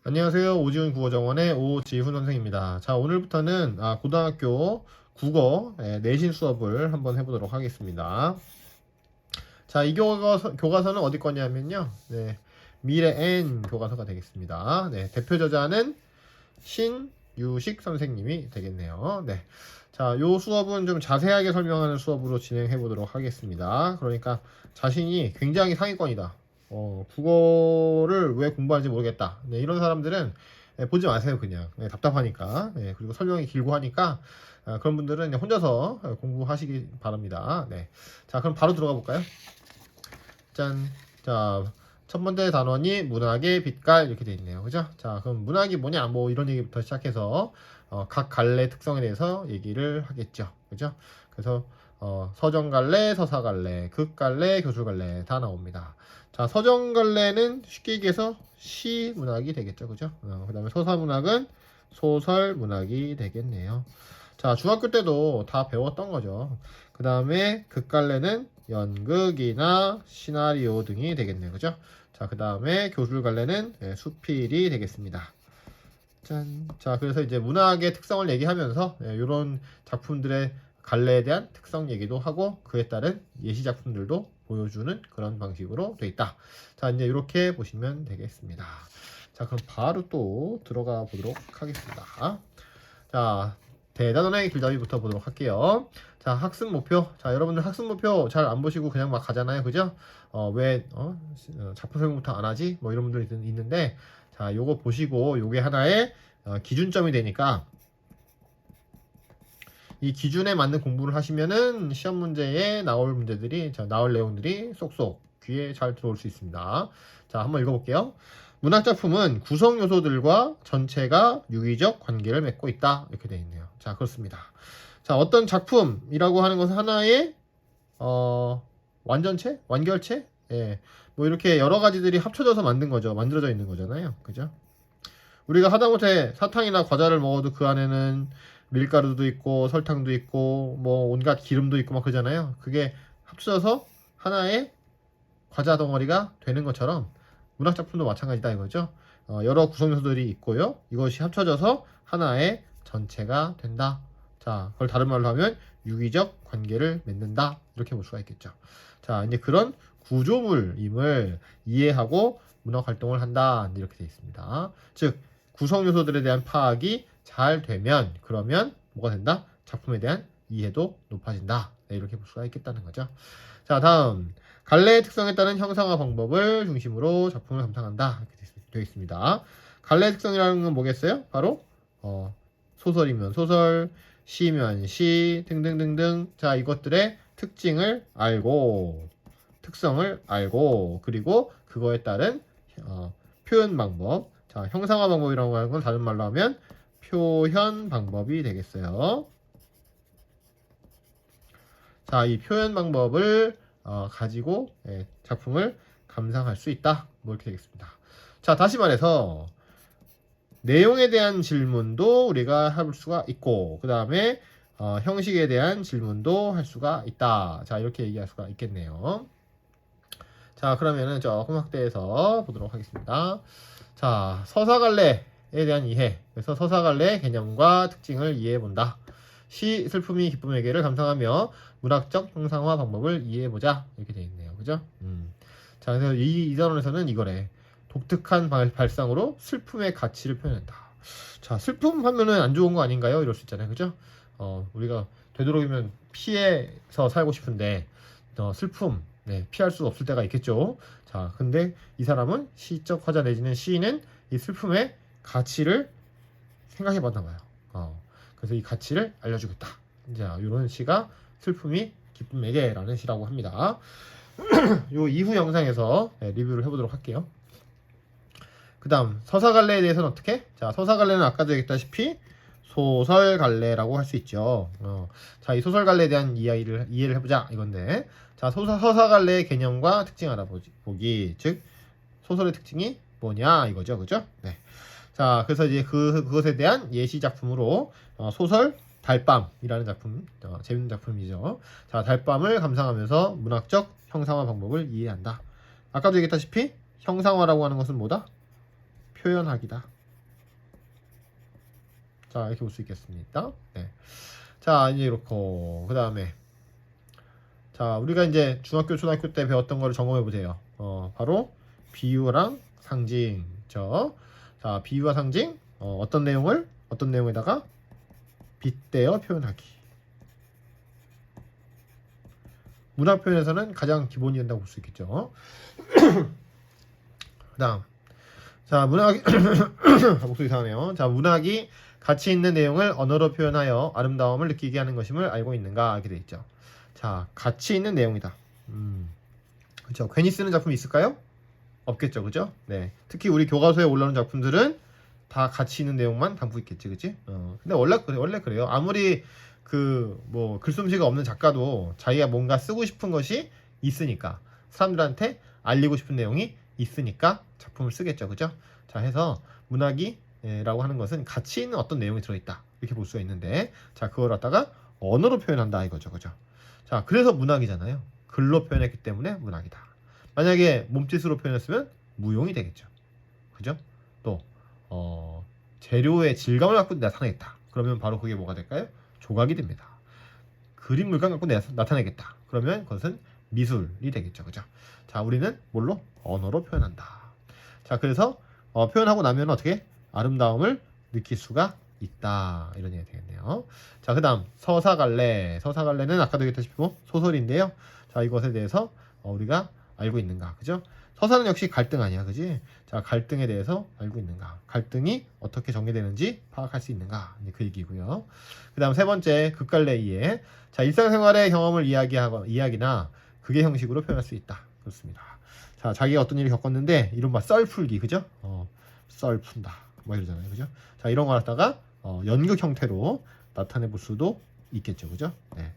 안녕하세요. 오지훈 국어정원의 오지훈 선생입니다. 자, 오늘부터는 고등학교 국어 내신 수업을 한번 해보도록 하겠습니다. 자, 이 교과서는 어디 거냐면요. 네, 미래엔 교과서가 되겠습니다. 네, 대표 저자는 신유식 선생님이 되겠네요. 네. 자, 요 수업은 좀 자세하게 설명하는 수업으로 진행해 보도록 하겠습니다. 그러니까 자신이 굉장히 상위권이다. 국어를 왜 공부하는지 모르겠다. 네, 이런 사람들은 보지 마세요, 그냥. 네, 답답하니까. 네, 그리고 설명이 길고 하니까 그런 분들은 그냥 혼자서 공부하시기 바랍니다. 네. 자, 그럼 바로 들어가 볼까요? 짠. 자, 첫 번째 단원이 문학의 빛깔 이렇게 돼 있네요. 그죠? 자, 그럼 문학이 뭐냐? 뭐 이런 얘기부터 시작해서 각 갈래 특성에 대해서 얘기를 하겠죠. 그죠? 그래서 서정갈래, 서사갈래, 극갈래, 교술갈래 다 나옵니다. 자, 서정갈래는 쉽게 얘기해서 시문학이 되겠죠. 그죠? 그 다음에 서사문학은 소설문학이 되겠네요. 자, 중학교 때도 다 배웠던 거죠. 그 다음에 극갈래는 연극이나 시나리오 등이 되겠네요. 그죠? 자, 그 다음에 교술갈래는 수필이 되겠습니다. 짠. 자, 그래서 이제 문학의 특성을 얘기하면서 이런 작품들의 갈래에 대한 특성 얘기도 하고 그에 따른 예시 작품들도 보여주는 그런 방식으로 돼 있다. 자, 이제 이렇게 보시면 되겠습니다. 자, 그럼 바로 또 들어가 보도록 하겠습니다. 자, 대단원의 길잡이부터 보도록 할게요. 자, 학습 목표. 자, 여러분들 학습 목표 잘 안 보시고 그냥 막 가잖아요. 그죠? 왜 작품 설명부터 안 하지? 뭐 이런 분들이 있는데, 자, 요거 보시고 요게 하나의 기준점이 되니까 이 기준에 맞는 공부를 하시면은 시험 문제에 나올 문제들이, 나올 내용들이 쏙쏙 귀에 잘 들어올 수 있습니다. 자, 한번 읽어볼게요. 문학작품은 구성 요소들과 전체가 유기적 관계를 맺고 있다. 이렇게 되어 있네요. 자, 그렇습니다. 자, 어떤 작품이라고 하는 것은 하나의 완전체? 완결체? 예. 뭐 이렇게 여러 가지들이 합쳐져서 만든 거죠. 만들어져 있는 거잖아요. 그죠? 우리가 하다못해 사탕이나 과자를 먹어도 그 안에는 밀가루도 있고 설탕도 있고 뭐 온갖 기름도 있고 막 그러잖아요. 그게 합쳐져서 하나의 과자 덩어리가 되는 것처럼 문학작품도 마찬가지다 이거죠. 여러 구성 요소들이 있고요. 이것이 합쳐져서 하나의 전체가 된다. 자, 그걸 다른 말로 하면 유기적 관계를 맺는다. 이렇게 볼 수가 있겠죠. 자, 이제 그런 구조물임을 이해하고 문학 활동을 한다. 이렇게 되어 있습니다. 즉, 구성 요소들에 대한 파악이 잘 되면 그러면 뭐가 된다? 작품에 대한 이해도 높아진다. 네, 이렇게 볼 수가 있겠다는 거죠. 자, 다음 갈래의 특성에 따른 형상화 방법을 중심으로 작품을 감상한다. 이렇게 되어 있습니다. 갈래의 특성이라는 건 뭐겠어요? 바로 소설이면 소설, 시면 시 등등등등. 자, 이것들의 특징을 알고 특성을 알고 그리고 그거에 따른 표현 방법. 자, 형상화 방법이라고 하는 건 다른 말로 하면 표현 방법이 되겠어요. 자, 이 표현 방법을 가지고 작품을 감상할 수 있다. 뭐 이렇게 되겠습니다. 자, 다시 말해서 내용에 대한 질문도 우리가 할 수가 있고 그 다음에 형식에 대한 질문도 할 수가 있다. 자, 이렇게 얘기할 수가 있겠네요. 자, 그러면은 조금 확대해서 보도록 하겠습니다. 자, 서사갈래에 대한 이해. 그래서 서사갈래의 개념과 특징을 이해해 본다. 시, 슬픔이 기쁨에게를 감상하며 문학적 형상화 방법을 이해해보자. 이렇게 되어 있네요. 그죠? 자, 그래서 이 단원에서는 이거래. 독특한 발상으로 슬픔의 가치를 표현한다. 자, 슬픔 하면은 안 좋은 거 아닌가요? 이럴 수 있잖아요. 그죠? 우리가 되도록이면 피해서 살고 싶은데, 슬픔, 네, 피할 수 없을 때가 있겠죠. 자, 근데 이 사람은 시적 화자 내지는 시인은 이 슬픔의 가치를 생각해 봤나 봐요. 그래서 이 가치를 알려주겠다. 자, 이런 시가 슬픔이 기쁨에게라는 시라고 합니다. 요 이후 영상에서 리뷰를 해보도록 할게요. 그 다음 서사갈래에 대해서는 어떻게? 자, 서사갈래는 아까도 얘기했다시피 소설갈래라고 할 수 있죠. 자, 이 소설갈래에 대한 이해를 해보자 이건데, 자, 서사갈래의 개념과 특징 알아보기. 즉 소설의 특징이 뭐냐 이거죠, 그죠? 네. 자, 그래서 이제 그것에 대한 예시 작품으로 소설 달밤이라는 작품, 재밌는 작품이죠. 자, 달밤을 감상하면서 문학적 형상화 방법을 이해한다. 아까도 얘기했다시피 형상화라고 하는 것은 뭐다? 표현하기다. 자, 이렇게 볼 수 있겠습니다. 네. 자, 이제 이렇고 그 다음에 자, 우리가 이제 중학교, 초등학교 때 배웠던 거를 점검해 보세요. 바로 비유랑 상징. 자, 비유와 상징. 어떤 내용을 어떤 내용에다가 빗대어 표현하기. 문학 표현에서는 가장 기본이 된다고 볼 수 있겠죠. 그다음, 자, 문학이 목소리 이상하네요. 자, 문학이 가치 있는 내용을 언어로 표현하여 아름다움을 느끼게 하는 것임을 알고 있는가 이렇게 돼 있죠. 자, 가치 있는 내용이다. 그렇죠. 괜히 쓰는 작품이 있을까요? 없겠죠, 그죠? 네. 특히 우리 교과서에 올라오는 작품들은 다 가치 있는 내용만 담고 있겠지, 그치? 근데 원래 그래요. 아무리 뭐 글솜씨가 없는 작가도 자기가 뭔가 쓰고 싶은 것이 있으니까 사람들한테 알리고 싶은 내용이 있으니까 작품을 쓰겠죠, 그죠? 자, 해서 문학이라고 하는 것은 가치 있는 어떤 내용이 들어있다 이렇게 볼 수가 있는데, 자, 그걸 갖다가 언어로 표현한다 이거죠, 그죠? 자, 그래서 문학이잖아요. 글로 표현했기 때문에 문학이다. 만약에 몸짓으로 표현했으면 무용이 되겠죠, 그죠? 또 재료의 질감을 갖고 나타내겠다. 그러면 바로 그게 뭐가 될까요? 조각이 됩니다. 그림 물감 갖고 나타내겠다. 그러면 그것은 미술이 되겠죠, 그죠? 자, 우리는 뭘로? 언어로 표현한다. 자, 그래서 표현하고 나면 어떻게? 아름다움을 느낄 수가 있다. 이런 얘기가 되겠네요. 자, 그 다음 서사갈래. 서사갈래는 아까도 얘기했다시피 소설인데요. 자, 이것에 대해서 우리가 알고 있는가, 그죠? 서사는 역시 갈등 아니야, 그지? 자, 갈등에 대해서 알고 있는가, 갈등이 어떻게 전개되는지 파악할 수 있는가, 그 얘기고요. 그 다음 세 번째, 극갈래 이해. 자, 일상생활의 경험을 이야기나 극의 형식으로 표현할 수 있다. 그렇습니다. 자, 자기가 어떤 일을 겪었는데 이른바 썰풀기, 그죠? 썰 푼다 뭐 이러잖아요, 그죠? 자, 이런 거 갖다가 연극 형태로 나타내 볼 수도 있겠죠, 그죠? 네.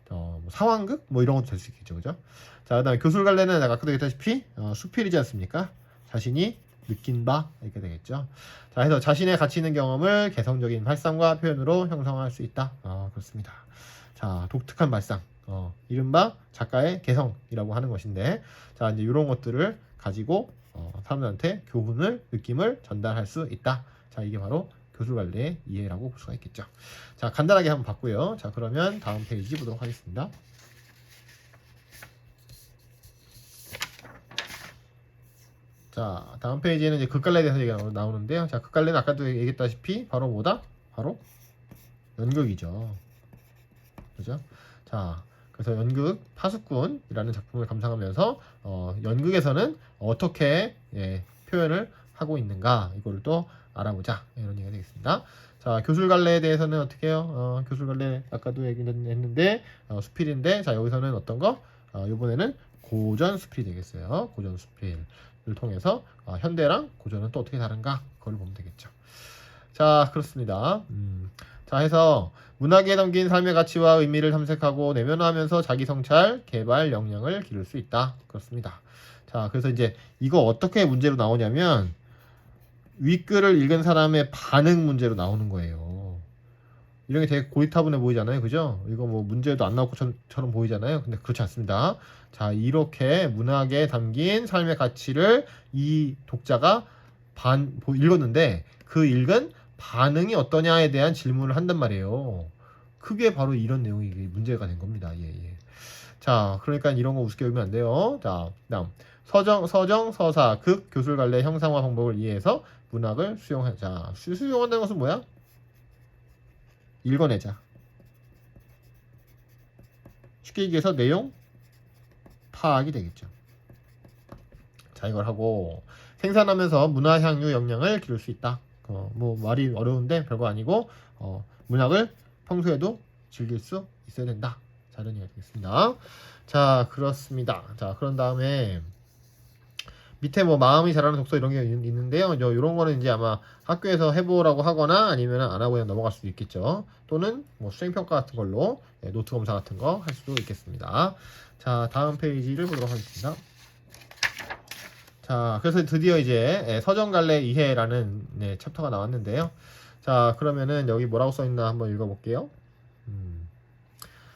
뭐 상황극 뭐 이런 것도 될 수 있겠죠, 그죠? 자, 그다음에 교술갈래는 아까도 얘기했다시피 수필이지 않습니까? 자신이 느낀 바 이렇게 되겠죠. 자, 해서 자신의 가치 있는 경험을 개성적인 발상과 표현으로 형성할 수 있다. 그렇습니다. 자, 독특한 발상, 이른바 작가의 개성이라고 하는 것인데, 자, 이제 이런 것들을 가지고 사람들한테 교훈을, 느낌을 전달할 수 있다. 자, 이게 바로 교술갈래의 이해라고 볼 수가 있겠죠. 자, 간단하게 한번 봤고요. 자, 그러면 다음 페이지 보도록 하겠습니다. 자, 다음 페이지에는 이제 극갈래에 대해서 얘기가 나오는데요. 자, 극갈래는 아까도 얘기했다시피 바로 뭐다? 바로 연극이죠. 그죠? 자, 그래서 연극 파수꾼이라는 작품을 감상하면서 연극에서는 어떻게 표현을 하고 있는가, 이걸 또 알아보자, 이런 얘기가 되겠습니다. 자, 교술갈래에 대해서는 어떻게 해요? 교술갈래 아까도 얘기했는데 수필인데, 자, 여기서는 어떤 거? 이번에는 고전 수필이 되겠어요. 고전 수필을 통해서 현대랑 고전은 또 어떻게 다른가, 그걸 보면 되겠죠. 자, 그렇습니다. 자, 해서 문학에 담긴 삶의 가치와 의미를 탐색하고 내면화하면서 자기 성찰, 개발 역량을 기를 수 있다. 그렇습니다. 자, 그래서 이제 이거 어떻게 문제로 나오냐면 윗글을 읽은 사람의 반응 문제로 나오는 거예요. 이런 게 되게 고리타분해 보이잖아요, 그죠? 이거 뭐 문제도 안 나올 것처럼 보이잖아요. 근데 그렇지 않습니다. 자, 이렇게 문학에 담긴 삶의 가치를 이 독자가 읽었는데 그 읽은 반응이 어떠냐에 대한 질문을 한단 말이에요. 그게 바로 이런 내용이 문제가 된 겁니다. 예. 자, 그러니까 이런 거 우습게 보면 안 돼요. 자, 다음 서정, 서사, 극, 교술갈래 형상화 방법을 이해해서 문학을 수용하자. 수용한다는 것은 뭐야? 읽어내자. 쉽게 얘기해서 내용 파악이 되겠죠. 자, 이걸 하고 생산하면서 문화 향유 역량을 기를 수 있다. 뭐 말이 어려운데 별거 아니고 문학을 평소에도 즐길 수 있어야 된다. 자, 이런 얘기가 되겠습니다. 자, 그렇습니다. 자, 그런 다음에 밑에 뭐 마음이 자라는 독서 이런 게 있는데요. 이런 거는 이제 아마 학교에서 해보라고 하거나 아니면 안 하고 그냥 넘어갈 수도 있겠죠. 또는 뭐 수행평가 같은 걸로 노트 검사 같은 거 할 수도 있겠습니다. 자, 다음 페이지를 보도록 하겠습니다. 자, 그래서 드디어 이제 서정갈래 이해라는 챕터가 나왔는데요. 자, 그러면은 여기 뭐라고 써있나 한번 읽어볼게요.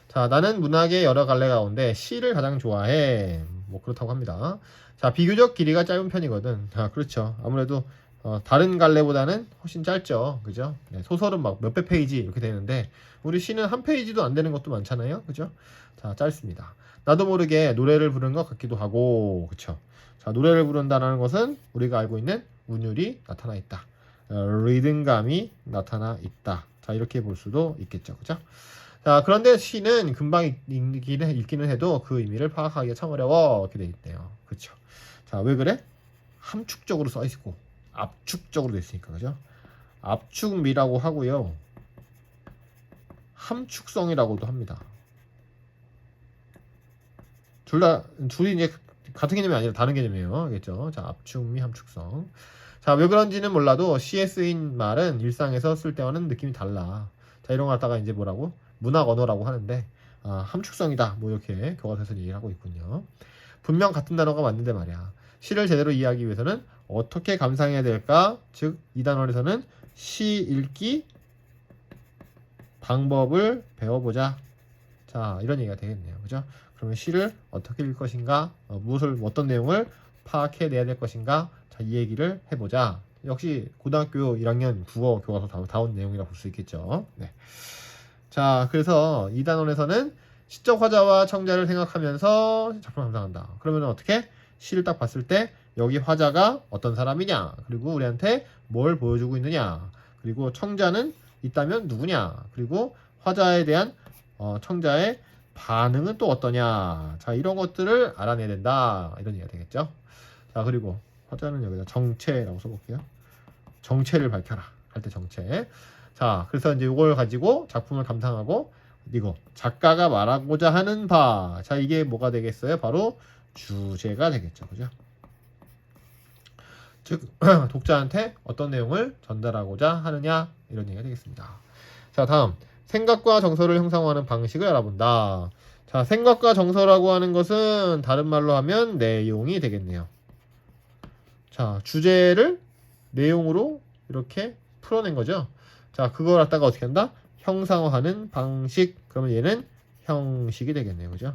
자, 나는 문학의 여러 갈래 가운데 시를 가장 좋아해. 뭐 그렇다고 합니다. 자, 비교적 길이가 짧은 편이거든. 자, 그렇죠. 아무래도 다른 갈래보다는 훨씬 짧죠. 그죠? 네, 소설은 막 몇백 페이지 이렇게 되는데 우리 시는 한 페이지도 안 되는 것도 많잖아요. 그죠? 자, 짧습니다. 나도 모르게 노래를 부르는 것 같기도 하고, 그쵸? 자, 노래를 부른다는 것은 우리가 알고 있는 운율이 나타나 있다. 리듬감이 나타나 있다. 자, 이렇게 볼 수도 있겠죠. 그죠? 자, 그런데 시는 금방 읽기는 해도 그 의미를 파악하기가 참 어려워. 이렇게 돼 있네요. 그쵸? 자, 왜 그래? 함축적으로 써 있고, 압축적으로 돼 있으니까. 그죠? 압축미라고 하고요. 함축성이라고도 합니다. 둘이 이제 같은 개념이 아니라 다른 개념이에요. 알겠죠? 자, 압축미, 함축성. 자, 왜 그런지는 몰라도 시에 쓰인 말은 일상에서 쓸 때와는 느낌이 달라. 자, 이런 거 갖다가 이제 뭐라고? 문학 언어라고 하는데, 함축성이다. 뭐 이렇게 교과서에서 얘기를 하고 있군요. 분명 같은 단어가 맞는데 말이야. 시를 제대로 이해하기 위해서는 어떻게 감상해야 될까? 즉, 이 단원에서는 시 읽기 방법을 배워보자. 자, 이런 얘기가 되겠네요. 그죠? 그러면 시를 어떻게 읽을 것인가, 어떤 내용을 파악해내야 될 것인가, 자, 이 얘기를 해보자. 역시 고등학교 1학년 국어 교과서 다운 내용이라 볼 수 있겠죠. 네. 자, 그래서 이 단원에서는 시적 화자와 청자를 생각하면서 작품을 감상한다. 그러면 어떻게? 시를 딱 봤을 때 여기 화자가 어떤 사람이냐, 그리고 우리한테 뭘 보여주고 있느냐, 그리고 청자는 있다면 누구냐, 그리고 화자에 대한 청자의 반응은 또 어떠냐. 자, 이런 것들을 알아내야 된다. 이런 얘기가 되겠죠. 자, 그리고 화자는 여기다 정체라고 써볼게요. 정체를 밝혀라. 할 때 정체. 자, 그래서 이제 이걸 가지고 작품을 감상하고, 이거 작가가 말하고자 하는 바. 자, 이게 뭐가 되겠어요? 바로 주제가 되겠죠. 그죠? 즉, 독자한테 어떤 내용을 전달하고자 하느냐, 이런 얘기가 되겠습니다. 자, 다음. 생각과 정서를 형상화하는 방식을 알아본다. 자, 생각과 정서라고 하는 것은 다른 말로 하면 내용이 되겠네요. 자, 주제를 내용으로 이렇게 풀어낸 거죠. 자, 그걸 갖다가 어떻게 한다? 형상화하는 방식. 그러면 얘는 형식이 되겠네요. 그죠?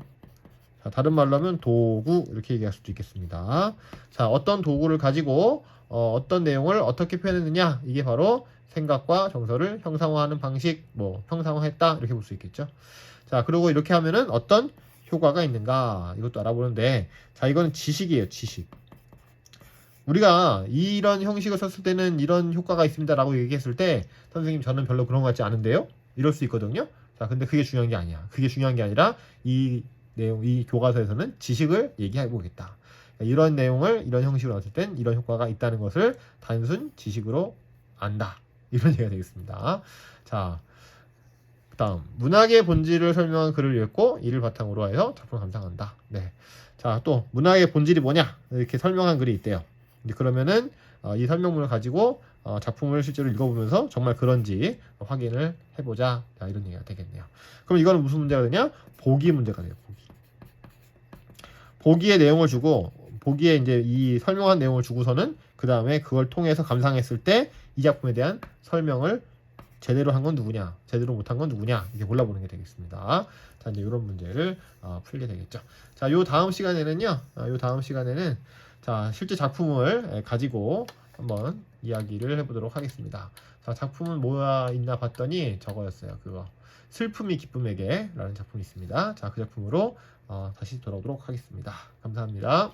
자, 다른 말로 하면 도구, 이렇게 얘기할 수도 있겠습니다. 자, 어떤 도구를 가지고 어떤 내용을 어떻게 표현했느냐, 이게 바로 생각과 정서를 형상화하는 방식, 뭐 형상화했다, 이렇게 볼 수 있겠죠. 자, 그리고 이렇게 하면은 어떤 효과가 있는가, 이것도 알아보는데, 자, 이거는 지식이에요. 지식. 우리가 이런 형식을 썼을 때는 이런 효과가 있습니다 라고 얘기했을 때, 선생님 저는 별로 그런 것 같지 않은데요, 이럴 수 있거든요. 자, 근데 그게 중요한 게 아니야. 그게 중요한 게 아니라 이 내용, 이 교과서에서는 지식을 얘기해 보겠다. 이런 내용을 이런 형식으로 나왔을 땐 이런 효과가 있다는 것을 단순 지식으로 안다. 이런 얘기가 되겠습니다. 자, 다음 문학의 본질을 설명한 글을 읽고 이를 바탕으로 해서 작품을 감상한다. 네. 자, 또 문학의 본질이 뭐냐, 이렇게 설명한 글이 있대요. 그러면은 이 설명문을 가지고 작품을 실제로 읽어보면서 정말 그런지 확인을 해보자. 자, 이런 얘기가 되겠네요. 그럼 이거는 무슨 문제가 되냐? 보기 문제가 돼요. 보기의 내용을 주고, 보기에 이제 이 설명한 내용을 주고서는 그 다음에 그걸 통해서 감상했을 때 이 작품에 대한 설명을 제대로 한 건 누구냐, 제대로 못한 건 누구냐, 이렇게 골라보는 게 되겠습니다. 자, 이제 이런 문제를 풀게 되겠죠. 자, 요 다음 시간에는요, 자, 실제 작품을 가지고 한번 이야기를 해보도록 하겠습니다. 자, 작품은 뭐가 있나 봤더니 저거였어요. 그거 슬픔이 기쁨에게 라는 작품이 있습니다. 자, 그 작품으로 다시 돌아오도록 하겠습니다. 감사합니다.